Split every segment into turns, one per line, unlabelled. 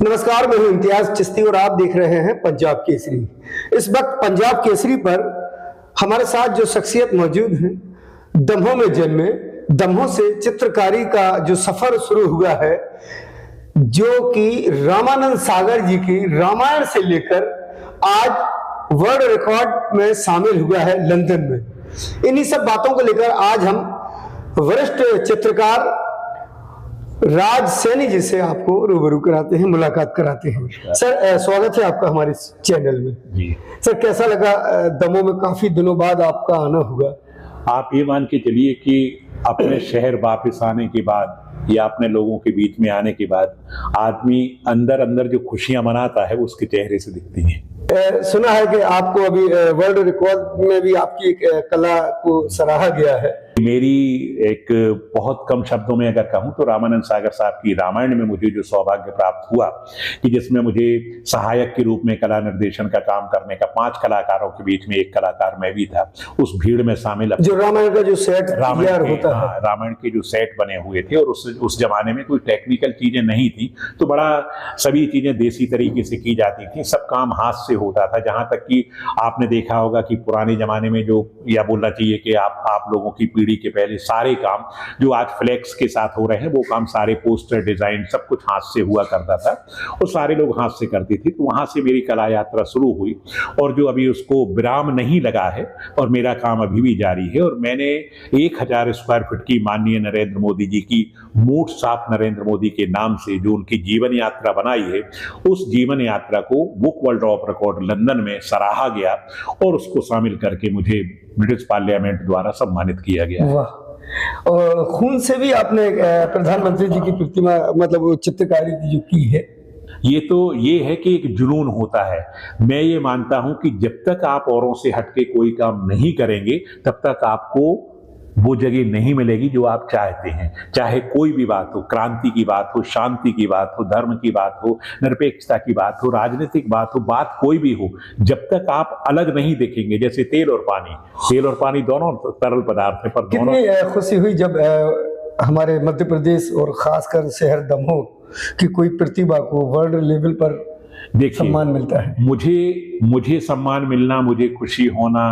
नमस्कार, मैं हूं इम्तियाज चिश्ती और आप देख रहे हैं पंजाब केसरी। इस वक्त पंजाब केसरी पर हमारे साथ जो शख्सियत मौजूद हैं, दमोह में जन्मे, दमोह से चित्रकारी का जो सफर शुरू हुआ है, जो कि रामानंद सागर जी की रामायण से लेकर आज वर्ल्ड रिकॉर्ड में शामिल हुआ है लंदन में। इन्हीं सब बातों को लेकर आज हम वरिष्ठ चित्रकार राज सैनी जी से आपको रूबरू कराते हैं, मुलाकात कराते हैं। सर, स्वागत है आपका हमारे चैनल में।
जी
सर, कैसा लगा दमोह में काफी दिनों बाद आपका आना हुआ?
आप ये मान के चलिए कि अपने शहर वापस आने के बाद या अपने लोगों के बीच में आने के बाद आदमी अंदर अंदर जो खुशियां मनाता है वो उसके चेहरे से दिखती हैं।
सुना है कि आपको अभी वर्ल्ड रिकॉर्ड में भी आपकी कला को सराहा गया है।
मेरी एक बहुत कम शब्दों में अगर कहूं तो रामानंद सागर साहब की रामायण में मुझे जो सौभाग्य प्राप्त हुआ कि जिसमें मुझे सहायक के रूप में कला निर्देशन का काम करने का, 5 कलाकारों के बीच में एक कलाकार मैं भी था, उस भीड़ में शामिल।
जो रामायण का जो सेट तैयार होता है,
रामायण के जो सेट बने हुए थे और उस जमाने में कोई टेक्निकल चीजें नहीं थी, तो बड़ा सभी चीजें देसी तरीके से की जाती थी, सब काम हाथ से होता था। जहां तक कि आपने देखा होगा कि पुराने जमाने में जो, या बोलना चाहिए कि आप लोगों की पीढ़ी के पहले सारे काम जो आज फ्लेक्स के साथ हो रहे हैं, वो काम सारे पोस्टर डिजाइन सब कुछ हाथ से हुआ करता था और सारे लोग हाथ से करते थे। तो वहां से मेरी कला यात्रा शुरू हुई और जो अभी उसको विराम नहीं लगा है और मेरा काम अभी भी जारी है। और मैंने 1000 स्क्वायर फीट की माननीय नरेंद्र मोदी जी की मूठ साफ नरेंद्र मोदी के नाम से जो उनकी जीवन यात्रा बनाई है, उस जीवन यात्रा को book world of record London में सराहा गया और उसको शामिल करके मुझे ब्रिटिश पार्लियामेंट द्वारा सम्मानित किया गया।
वाह! और खून से भी आपने प्रधानमंत्री जी की प्रतिमा, मतलब चित्रकारी जो की है,
ये है कि एक जुनून होता है। मैं ये मानता हूं कि जब तक आप औरों से हटके कोई काम नहीं करेंगे तब तक आपको वो जगह नहीं मिलेगी जो आप चाहते हैं। चाहे कोई भी बात हो, क्रांति की बात हो, शांति की बात हो, धर्म की बात हो, निरपेक्षता की बात हो, राजनीतिक बात हो, बात कोई भी हो, जब तक आप अलग नहीं देखेंगे, जैसे तेल और पानी दोनों तरल पदार्थ हैं, पर
कितनी खुशी हुई जब हमारे मध्य प्रदेश और खासकर शहर दमोह की कोई प्रतिभा को वर्ल्ड लेवल पर सम्मान मिलता है।
मुझे सम्मान मिलना, मुझे खुशी होना,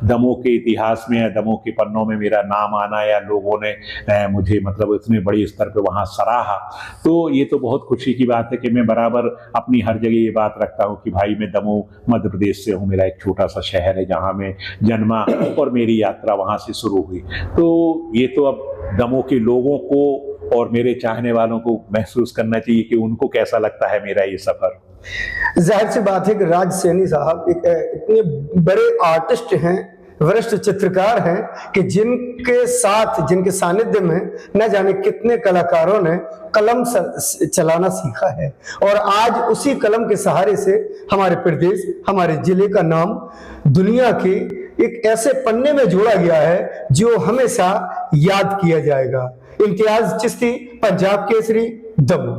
दमोह के इतिहास में या दमोह के पन्नों में मेरा नाम आना या लोगों ने मुझे मतलब इतने बड़े स्तर पे वहां सराहा, तो ये तो बहुत खुशी की बात है कि मैं बराबर अपनी हर जगह ये बात रखता हूँ कि भाई मैं दमोह मध्य प्रदेश से हूँ, मेरा एक छोटा सा शहर है जहाँ मैं जन्मा और मेरी यात्रा वहां से शुरू हुई। तो ये तो अब दमोह के लोगों को और मेरे चाहने वालों को महसूस करना चाहिए कि उनको कैसा लगता है मेरा ये सफर।
जाहिर सी बात है कि राज सैनी साहब एक इतने बड़े आर्टिस्ट हैं, वरिष्ठ चित्रकार हैं कि जिनके साथ, जिनके सानिध्य में न जाने कितने कलाकारों ने कलम चलाना सीखा है और आज उसी कलम के सहारे से हमारे प्रदेश, हमारे जिले का नाम दुनिया के एक ऐसे पन्ने में जोड़ा गया है जो हमेशा याद किया जाएगा। इम्तियाज चिश्ती, पंजाब केसरी, दमोह।